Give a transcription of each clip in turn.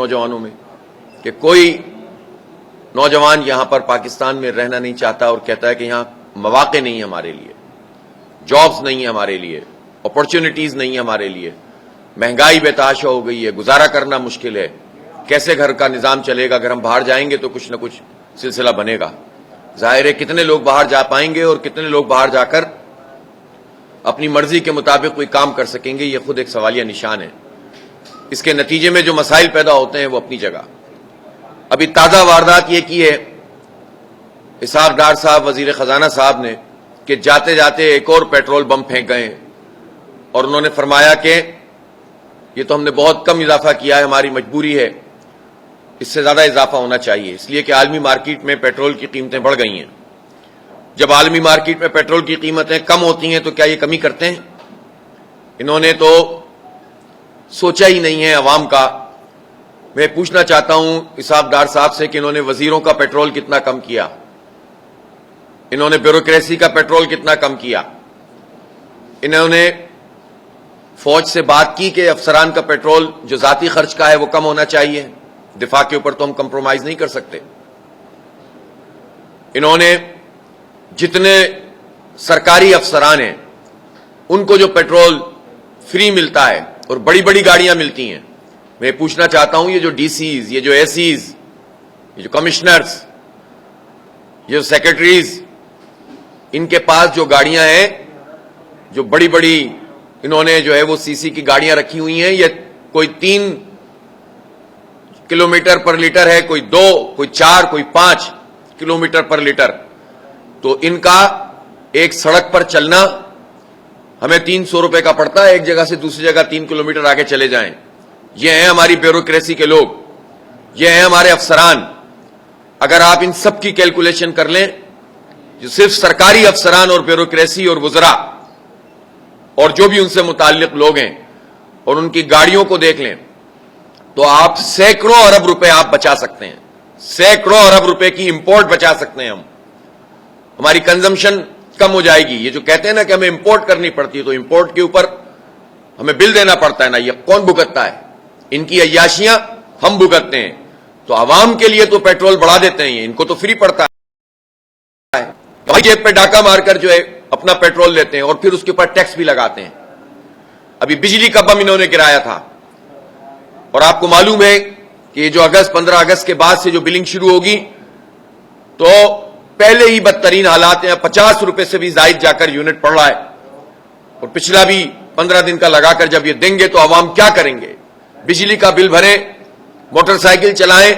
نوجوانوں میں کہ کوئی نوجوان یہاں پر پاکستان میں رہنا نہیں چاہتا اور کہتا ہے کہ یہاں مواقع نہیں ہیں ہمارے لیے، جابز نہیں ہیں ہمارے لیے، اپرچونٹیز نہیں ہیں ہمارے لیے، مہنگائی بے تحاشا ہو گئی ہے، گزارا کرنا مشکل ہے، کیسے گھر کا نظام چلے گا؟ اگر ہم باہر جائیں گے تو کچھ نہ کچھ سلسلہ بنے گا۔ ظاہر ہے کتنے لوگ باہر جا پائیں گے اور کتنے لوگ باہر جا کر اپنی مرضی کے مطابق کوئی کام کر سکیں گے، یہ خود ایک سوالیہ نشان ہے۔ اس کے نتیجے میں جو مسائل پیدا ہوتے ہیں وہ اپنی جگہ۔ ابھی تازہ واردات یہ کی ہے اسحاق ڈار صاحب وزیر خزانہ صاحب نے کہ جاتے جاتے ایک اور پیٹرول بم پھینک گئے اور انہوں نے فرمایا کہ یہ تو ہم نے بہت کم اضافہ کیا ہے، ہماری مجبوری ہے، اس سے زیادہ اضافہ ہونا چاہیے، اس لیے کہ عالمی مارکیٹ میں پیٹرول کی قیمتیں بڑھ گئی ہیں۔ جب عالمی مارکیٹ میں پیٹرول کی قیمتیں کم ہوتی ہیں تو کیا یہ کمی کرتے ہیں؟ انہوں نے تو سوچا ہی نہیں ہے عوام کا۔ میں پوچھنا چاہتا ہوں اسحاق ڈار صاحب سے کہ انہوں نے وزیروں کا پیٹرول کتنا کم کیا، انہوں نے بیوروکریسی کا پیٹرول کتنا کم کیا، انہوں نے فوج سے بات کی کہ افسران کا پیٹرول جو ذاتی خرچ کا ہے وہ کم ہونا چاہیے، دفاع کے اوپر تو ہم کمپرومائز نہیں کر سکتے۔ انہوں نے جتنے سرکاری افسران ہیں ان کو جو پیٹرول فری ملتا ہے اور بڑی بڑی گاڑیاں ملتی ہیں، میں پوچھنا چاہتا ہوں یہ جو ڈی سیز، یہ جو اے سیز، یہ جو کمشنرز، یہ جو سیکرٹریز، ان کے پاس جو گاڑیاں ہیں، جو بڑی بڑی انہوں نے جو ہے وہ سی سی کی گاڑیاں رکھی ہوئی ہیں، یہ کوئی 3 کلومیٹر پر لیٹر ہے، کوئی 2، کوئی 4، کوئی 5 کلومیٹر پر لیٹر، تو ان کا ایک سڑک پر چلنا ہمیں 300 روپے کا پڑتا ہے، ایک جگہ سے دوسری جگہ 3 کلومیٹر آگے چلے جائیں۔ یہ ہیں ہماری بیوروکریسی کے لوگ، یہ ہیں ہمارے افسران۔ اگر آپ ان سب کی کیلکولیشن کر لیں، جو صرف سرکاری افسران اور بیوروکریسی اور وزراء اور جو بھی ان سے متعلق لوگ ہیں اور ان کی گاڑیوں کو دیکھ لیں، تو آپ سینکڑوں ارب روپے آپ بچا سکتے ہیں، سینکڑوں ارب روپے کی امپورٹ بچا سکتے ہیں ہم۔ ہماری کنزمپشن کم ہو جائے گی۔ یہ جو کہتے ہیں نا کہ ہمیں امپورٹ کرنی پڑتی ہے، تو امپورٹ کے اوپر ہمیں بل دینا پڑتا ہے نا، یہ کون بھگتتا ہے؟ ان کی عیاشیاں ہم بھگتتے ہیں۔ تو عوام کے لیے تو پیٹرول بڑھا دیتے ہیں، ان کو تو فری پڑتا ہے، ہماری جیب پہ ڈاکہ مار کر جو ہے اپنا پیٹرول لیتے ہیں اور پھر اس کے اوپر ٹیکس بھی لگاتے ہیں۔ ابھی بجلی کا بم انہوں نے گرایا تھا، اور آپ کو معلوم ہے کہ یہ جو 15 اگست کے بعد سے جو بلنگ شروع ہوگی تو پہلے ہی بدترین حالات ہیں، 50 روپے سے بھی زائد جا کر یونٹ پڑ رہا ہے، اور پچھلا بھی 15 دن کا لگا کر جب یہ دیں گے تو عوام کیا کریں گے؟ بجلی کا بل بھریں، موٹر سائیکل چلائیں،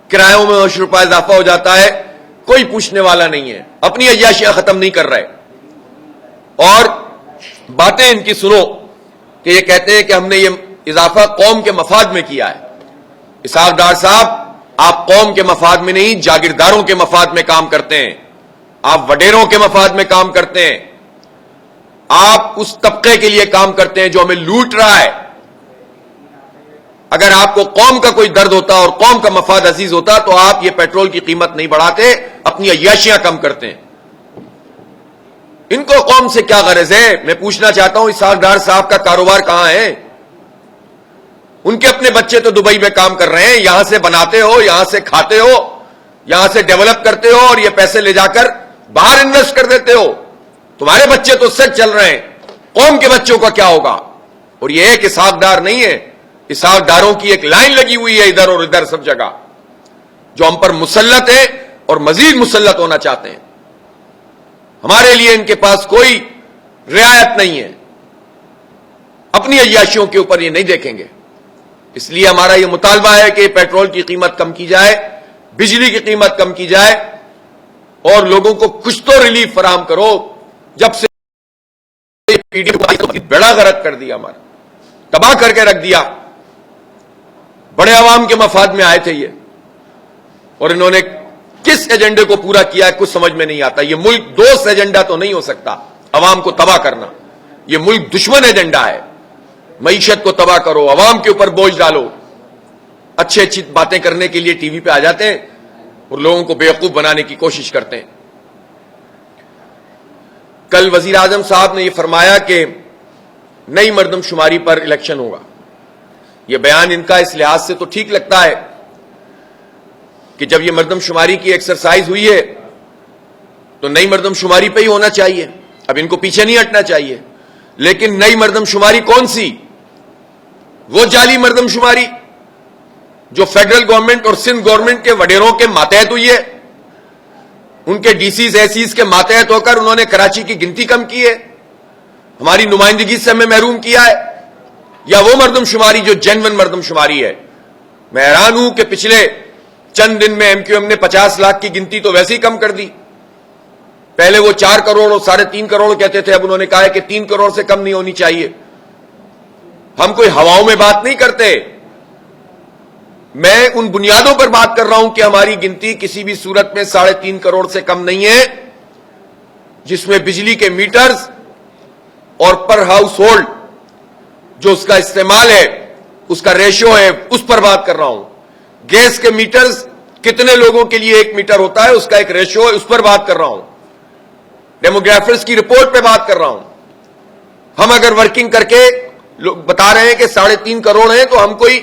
کرایوں میں 20 روپے اضافہ ہو جاتا ہے، کوئی پوچھنے والا نہیں ہے، اپنی عیاشیاں ختم نہیں کر رہے۔ اور باتیں ان کی سنو کہ یہ کہتے ہیں کہ ہم نے یہ اضافہ قوم کے مفاد میں کیا ہے۔ اسحاق ڈار صاحب، آپ قوم کے مفاد میں نہیں، جاگیرداروں کے مفاد میں کام کرتے ہیں، آپ وڈیروں کے مفاد میں کام کرتے ہیں، آپ اس طبقے کے لیے کام کرتے ہیں جو ہمیں لوٹ رہا ہے۔ اگر آپ کو قوم کا کوئی درد ہوتا اور قوم کا مفاد عزیز ہوتا تو آپ یہ پیٹرول کی قیمت نہیں بڑھاتے، اپنی عیاشیاں کم کرتے ہیں۔ ان کو قوم سے کیا غرض ہے؟ میں پوچھنا چاہتا ہوں اسحاق ڈار صاحب کا کاروبار کہاں ہے؟ ان کے اپنے بچے تو دبئی میں کام کر رہے ہیں، یہاں سے بناتے ہو، یہاں سے کھاتے ہو، یہاں سے ڈیولپ کرتے ہو اور یہ پیسے لے جا کر باہر انویسٹ کر دیتے ہو۔ تمہارے بچے تو سچ چل رہے ہیں، قوم کے بچوں کا کیا ہوگا؟ اور یہ ایک اسحاق ڈار نہیں ہے، اسحاق ڈاروں کی ایک لائن لگی ہوئی ہے ادھر اور ادھر سب جگہ، جو ہم پر مسلط ہے اور مزید مسلط ہونا چاہتے ہیں۔ ہمارے لیے ان کے پاس کوئی رعایت نہیں ہے، اپنی عیاشیوں کے اوپر یہ نہیں دیکھیں گے۔ اس لیے ہمارا یہ مطالبہ ہے کہ پیٹرول کی قیمت کم کی جائے، بجلی کی قیمت کم کی جائے، اور لوگوں کو کچھ تو ریلیف فراہم کرو۔ جب سے پی ڈی پی بیڑا غرق کر دیا، ہمارا تباہ کر کے رکھ دیا، بڑے عوام کے مفاد میں آئے تھے یہ، اور انہوں نے کس ایجنڈے کو پورا کیا ہے کچھ سمجھ میں نہیں آتا۔ یہ ملک دوست ایجنڈا تو نہیں ہو سکتا، عوام کو تباہ کرنا، یہ ملک دشمن ایجنڈا ہے۔ معیشت کو تباہ کرو، عوام کے اوپر بوجھ ڈالو، اچھی اچھی باتیں کرنے کے لیے ٹی وی پہ آ جاتے ہیں اور لوگوں کو بیوقوف بنانے کی کوشش کرتے ہیں۔ کل وزیر اعظم صاحب نے یہ فرمایا کہ نئی مردم شماری پر الیکشن ہوگا۔ یہ بیان ان کا اس لحاظ سے تو ٹھیک لگتا ہے کہ جب یہ مردم شماری کی ایکسرسائز ہوئی ہے تو نئی مردم شماری پہ ہی ہونا چاہیے، اب ان کو پیچھے نہیں ہٹنا چاہیے. لیکن نئی مردم شماری کون سی؟ وہ جعلی مردم شماری جو فیڈرل گورنمنٹ اور سندھ گورنمنٹ کے وڈیروں کے ماتحت ہوئی ہے، ان کے ڈی سیز ایسیز کے ماتحت ہو کر انہوں نے کراچی کی گنتی کم کی ہے، ہماری نمائندگی سے ہمیں محروم کیا ہے، یا وہ مردم شماری جو جینون مردم شماری ہے. میں حیران ہوں کہ پچھلے چند دن میں ایم کیو ایم نے 50 لاکھ کی گنتی تو ویسے ہی کم کر دی. پہلے وہ 4 کروڑ اور 3.5 کروڑ کہتے تھے، اب انہوں نے کہا ہے کہ 3 کروڑ سے کم نہیں ہونی چاہیے. ہم کوئی ہواؤں میں بات نہیں کرتے، میں ان بنیادوں پر بات کر رہا ہوں کہ ہماری گنتی کسی بھی صورت میں 3.5 کروڑ سے کم نہیں ہے، جس میں بجلی کے میٹرز اور پر ہاؤس ہولڈ جو اس کا استعمال ہے اس کا ریشو ہے، اس پر بات کر رہا ہوں. گیس کے میٹرز کتنے لوگوں کے لیے 1 میٹر ہوتا ہے، اس کا ایک ریشو ہے، اس پر بات کر رہا ہوں. ڈیموگرافرز کی رپورٹ پہ بات کر رہا ہوں. ہم اگر ورکنگ کر کے لوگ بتا رہے ہیں کہ 3.5 کروڑ ہیں تو ہم کوئی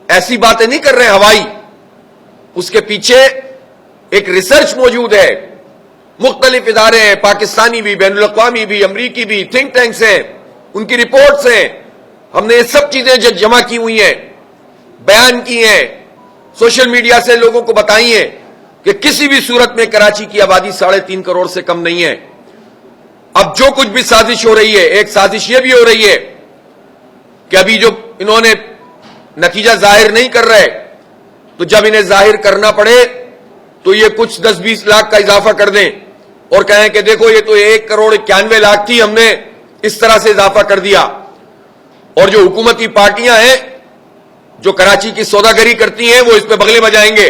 ایسی باتیں نہیں کر رہے ہیں ہوائی. اس کے پیچھے ایک ریسرچ موجود ہے، مختلف ادارے ہیں، پاکستانی بھی، بین الاقوامی بھی، امریکی بھی، تھنک ٹینکس ہیں، ان کی رپورٹس ہیں. ہم نے یہ سب چیزیں جو جمع کی ہوئی ہیں، بیان کی ہیں، سوشل میڈیا سے لوگوں کو بتائی ہیں کہ کسی بھی صورت میں کراچی کی آبادی 3.5 کروڑ سے کم نہیں ہے. اب جو کچھ بھی سازش ہو رہی ہے، ایک سازش یہ بھی ہو رہی ہے کہ ابھی جو انہوں نے نتیجہ ظاہر نہیں کر رہے، تو جب انہیں ظاہر کرنا پڑے تو یہ کچھ 10-20 لاکھ کا اضافہ کر دیں اور کہیں کہ دیکھو یہ تو 1 کروڑ 91 لاکھ تھی، ہم نے اس طرح سے اضافہ کر دیا. اور جو حکومتی پارٹیاں ہیں جو کراچی کی سوداگری کرتی ہیں وہ اس پہ بغلے بجائیں گے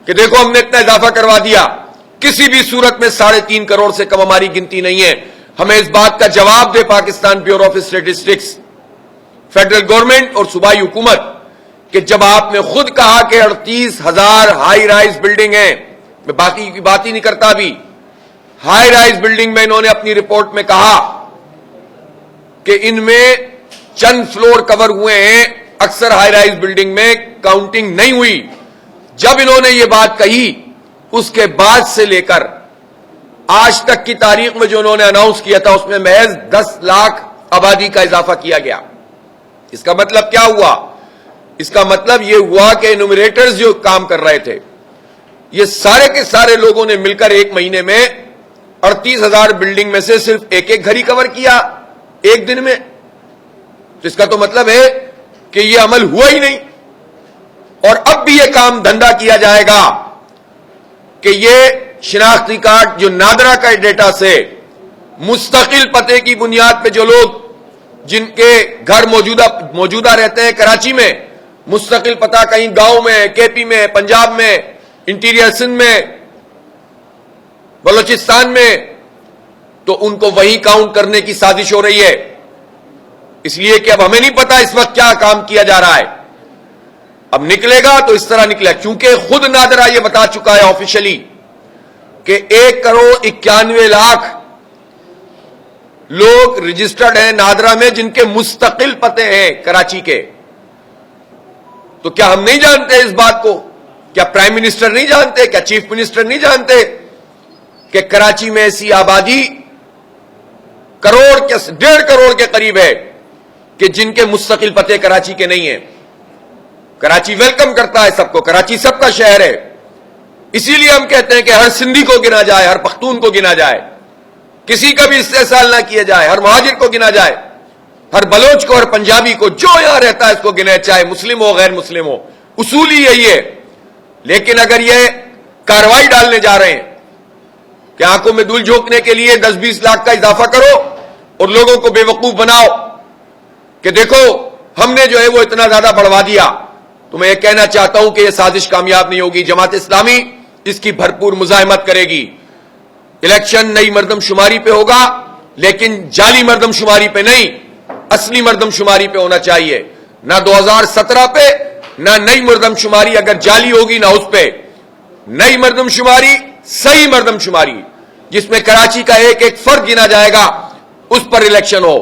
کہ دیکھو ہم نے اتنا اضافہ کروا دیا. کسی بھی صورت میں 3.5 کروڑ سے کم ہماری گنتی نہیں ہے. ہمیں اس بات کا جواب دے Pakistan bureau of statistics, federal government اور صوبائی حکومت، کہ جب آپ نے خود کہا کہ 38,000 ہائی رائز بلڈنگ ہیں، میں باقی کی بات ہی نہیں کرتا، ابھی ہائی رائز بلڈنگ میں انہوں نے اپنی رپورٹ میں کہا کہ ان میں چند فلور کور ہوئے ہیں، اکثر ہائی رائز بلڈنگ میں کاؤنٹنگ نہیں ہوئی. جب انہوں نے یہ بات کہی اس کے بعد سے لے کر آج تک کی تاریخ میں جو انہوں نے اناؤنس کیا تھا اس میں محض 10 لاکھ آبادی کا اضافہ کیا گیا. اس کا مطلب کیا ہوا؟ اس کا مطلب یہ ہوا کہ انومریٹرز جو کام کر رہے تھے، یہ سارے کے سارے لوگوں نے مل کر ایک مہینے میں 38,000 بلڈنگ میں سے صرف ایک گھر ہی کور کیا ایک دن میں. تو اس کا تو مطلب ہے کہ یہ عمل ہوا ہی نہیں. اور اب بھی یہ کام دھندا کیا جائے گا کہ یہ شناختی کارڈ جو نادرا کا ڈیٹا سے مستقل پتے کی بنیاد پہ جو لوگ جن کے گھر موجودہ رہتے ہیں کراچی میں، مستقل پتہ کہیں گاؤں میں، کے پی میں، پنجاب میں، انٹیریئر سندھ میں، بلوچستان میں، تو ان کو وہی کاؤنٹ کرنے کی سازش ہو رہی ہے. اس لیے کہ اب ہمیں نہیں پتا اس وقت کیا کام کیا جا رہا ہے. اب نکلے گا تو اس طرح نکلے، کیونکہ خود نادرا یہ بتا چکا ہے آفیشلی کہ 1 کروڑ 91 لاکھ لوگ رجسٹرڈ ہیں نادرا میں جن کے مستقل پتے ہیں کراچی کے. تو کیا ہم نہیں جانتے اس بات کو؟ کیا پرائم منسٹر نہیں جانتے؟ کیا چیف منسٹر نہیں جانتے کہ کراچی میں ایسی آبادی کروڑ کے 1.5 کروڑ کے قریب ہے کہ جن کے مستقل پتے کراچی کے نہیں ہیں؟ کراچی ویلکم کرتا ہے سب کو، کراچی سب کا شہر ہے. اسی لیے ہم کہتے ہیں کہ ہر سندھی کو گنا جائے، ہر پختون کو گنا جائے، کسی کا بھی استحصال نہ کیا جائے، ہر مہاجر کو گنا جائے، ہر بلوچ کو، ہر پنجابی کو، جو یہاں رہتا ہے اس کو گنا، چاہے مسلم ہو غیر مسلم ہو. اصول ہی یہی ہے. لیکن اگر یہ کارروائی ڈالنے جا رہے ہیں کہ آنکھوں میں دھول جھونکنے کے لیے 10-20 لاکھ کا اضافہ کرو اور لوگوں کو بے وقوف بناؤ کہ دیکھو ہم نے جو ہے وہ اتنا زیادہ بڑھوا دیا، تو میں یہ کہنا چاہتا ہوں کہ یہ سازش کامیاب نہیں ہوگی. جماعت اسلامی اس کی بھرپور مزاحمت کرے گی. الیکشن نئی مردم شماری پہ ہوگا، لیکن جعلی مردم شماری پہ نہیں، اصلی مردم شماری پہ ہونا چاہیے. نہ 2017 پہ، نہ نئی مردم شماری اگر جعلی ہوگی نہ اس پہ. نئی مردم شماری، صحیح مردم شماری جس میں کراچی کا ایک ایک فرد گنا جائے گا، اس پر الیکشن ہو،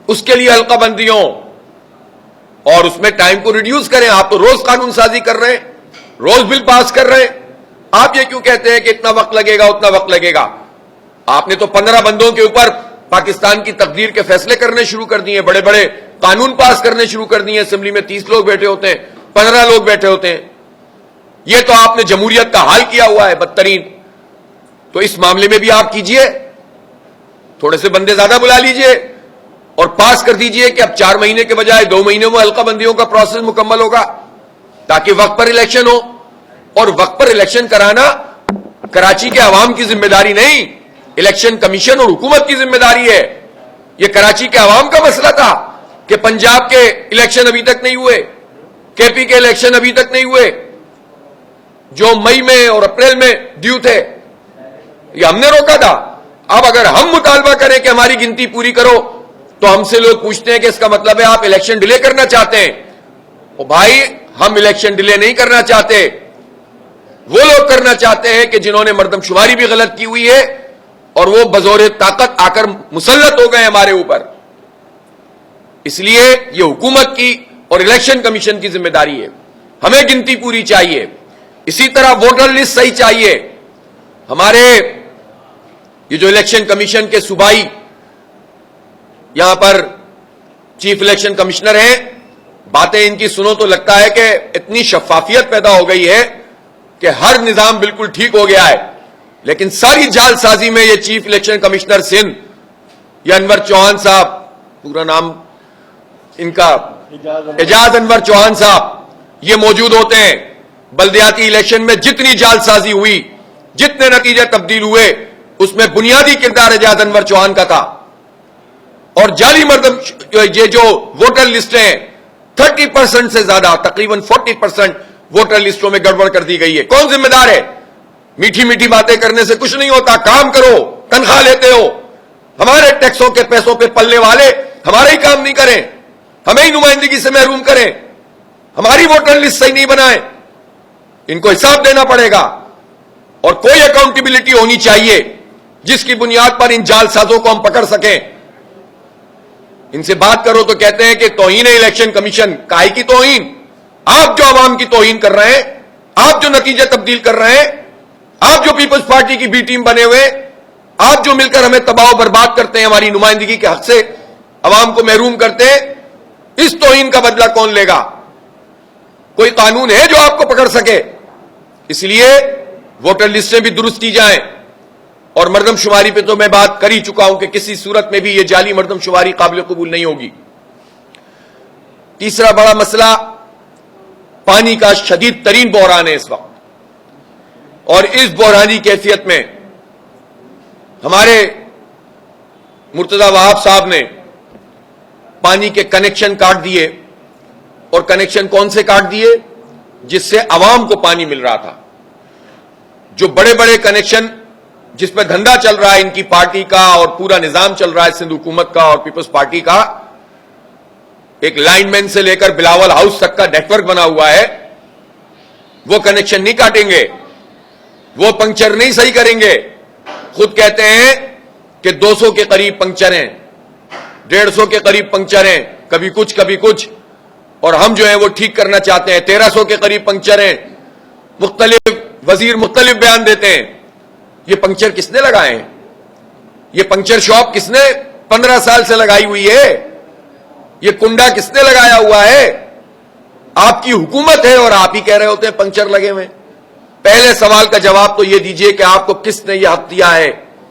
اس کے لیے حلقہ بندیوں اور اس میں ٹائم کو ریڈیوس کریں. آپ تو روز قانون سازی کر رہے ہیں, روز بل پاس کر رہے ہیں. آپ یہ کیوں کہتے ہیں کہ اتنا وقت لگے گا اتنا وقت لگے گا؟ آپ نے تو 15 بندوں کے اوپر پاکستان کی تقدیر کے فیصلے کرنے شروع کر دیے, بڑے بڑے قانون پاس کرنے شروع کر دیے. اسمبلی میں 30 لوگ بیٹھے ہوتے ہیں, 15 لوگ بیٹھے ہوتے ہیں. یہ تو آپ نے جمہوریت کا حال کیا ہوا ہے بدترین. تو اس معاملے میں بھی آپ کیجئے, تھوڑے سے بندے زیادہ بلا لیجئے اور پاس کر دیجئے کہ اب 4 مہینے کے بجائے 2 مہینوں میں حلقہ بندیوں کا پروسیس مکمل ہوگا, تاکہ وقت پر الیکشن ہو. اور وقت پر الیکشن کرانا کراچی کے عوام کی ذمہ داری نہیں, الیکشن کمیشن اور حکومت کی ذمہ داری ہے. یہ کراچی کے عوام کا مسئلہ تھا کہ پنجاب کے الیکشن ابھی تک نہیں ہوئے, کے پی کے الیکشن ابھی تک نہیں ہوئے, جو مئی میں اور اپریل میں ڈیو تھے, یہ ہم نے روکا تھا. اب اگر ہم مطالبہ کریں کہ ہماری گنتی پوری کرو تو ہم سے لوگ پوچھتے ہیں کہ اس کا مطلب ہے آپ الیکشن ڈیلے کرنا چاہتے ہیں. او بھائی, ہم الیکشن ڈیلے نہیں کرنا چاہتے. وہ لوگ کرنا چاہتے ہیں کہ جنہوں نے مردم شماری بھی غلط کی ہوئی ہے اور وہ بزور طاقت آ کر مسلط ہو گئے ہمارے اوپر. اس لیے یہ حکومت کی اور الیکشن کمیشن کی ذمہ داری ہے. ہمیں گنتی پوری چاہیے. اسی طرح ووٹر لسٹ صحیح چاہیے. ہمارے یہ جو الیکشن کمیشن کے صوبائی یہاں پر چیف الیکشن کمشنر ہیں, باتیں ان کی سنو تو لگتا ہے کہ اتنی شفافیت پیدا ہو گئی ہے کہ ہر نظام بالکل ٹھیک ہو گیا ہے. لیکن ساری جعل سازی میں یہ چیف الیکشن کمشنر سندھ یہ انور چوہان صاحب, پورا نام ان کا اعجاز انور چوہان صاحب, یہ موجود ہوتے ہیں. بلدیاتی الیکشن میں جتنی جعل سازی ہوئی, جتنے نتیجے تبدیل ہوئے, اس میں بنیادی کردار اعجاز انور چوہان کا تھا. اور جعلی مردم یہ جو ووٹر لسٹیں ہیں 30% سے زیادہ, تقریباً 40% ووٹر لسٹوں میں گڑبڑ کر دی گئی ہے. کون ذمہ دار ہے؟ میٹھی میٹھی باتیں کرنے سے کچھ نہیں ہوتا, کام کرو. تنخواہ لیتے ہو, ہمارے ٹیکسوں کے پیسوں پہ پلنے والے ہمارا ہی کام نہیں کریں, ہمیں ہی نمائندگی سے محروم کریں, ہماری ووٹر لسٹ صحیح نہیں بنائیں. ان کو حساب دینا پڑے گا اور کوئی اکاؤنٹیبلٹی ہونی چاہیے جس کی بنیاد پر ان جعل سازوں کو ہم پکڑ سکیں. ان سے بات کرو تو کہتے ہیں کہ توہین الیکشن کمیشن. کاہے کی توہین؟ آپ جو عوام کی توہین کر رہے ہیں, آپ جو نتیجے تبدیل کر رہے ہیں, آپ جو پیپلز پارٹی کی بی ٹیم بنے ہوئے, آپ جو مل کر ہمیں تباہ و برباد کرتے ہیں, ہماری نمائندگی کے حق سے عوام کو محروم کرتے ہیں, اس توہین کا بدلہ کون لے گا؟ کوئی قانون ہے جو آپ کو پکڑ سکے؟ اس لیے ووٹر لسٹیں بھی درست کی جائیں. اور مردم شماری پہ تو میں بات کر ہی چکا ہوں کہ کسی صورت میں بھی یہ جعلی مردم شماری قابل قبول نہیں ہوگی. تیسرا بڑا مسئلہ پانی کا شدید ترین بحران ہے اس وقت. اور اس بحرانی کیفیت میں ہمارے مرتضی وہاب صاحب نے پانی کے کنیکشن کاٹ دیے. اور کنیکشن کون سے کاٹ دیے؟ جس سے عوام کو پانی مل رہا تھا. جو بڑے بڑے کنیکشن جس پہ دھندا چل رہا ہے ان کی پارٹی کا اور پورا نظام چل رہا ہے سندھ حکومت کا اور پیپلز پارٹی کا, ایک لائن مین سے لے کر بلاول ہاؤس تک کا نیٹ ورک بنا ہوا ہے, وہ کنیکشن نہیں کاٹیں گے, وہ پنکچر نہیں صحیح کریں گے. خود کہتے ہیں کہ 200 کے قریب پنکچر ہیں, 150 کے قریب پنکچر ہیں, کبھی کچھ, اور ہم جو ہیں وہ ٹھیک کرنا چاہتے ہیں 1300 کے قریب پنکچر ہیں. مختلف وزیر مختلف بیان دیتے ہیں. یہ پنکچر کس نے لگائے ہیں؟ یہ پنکچر شاپ کس نے 15 سال سے لگائی ہوئی ہے؟ یہ کنڈا کس نے لگایا ہوا ہے؟ آپ کی حکومت ہے اور آپ ہی کہہ رہے ہوتے ہیں پنکچر لگے ہوئے. پہلے سوال کا جواب تو یہ دیجئے کہ آپ کو کس نے یہ حق دیا ہے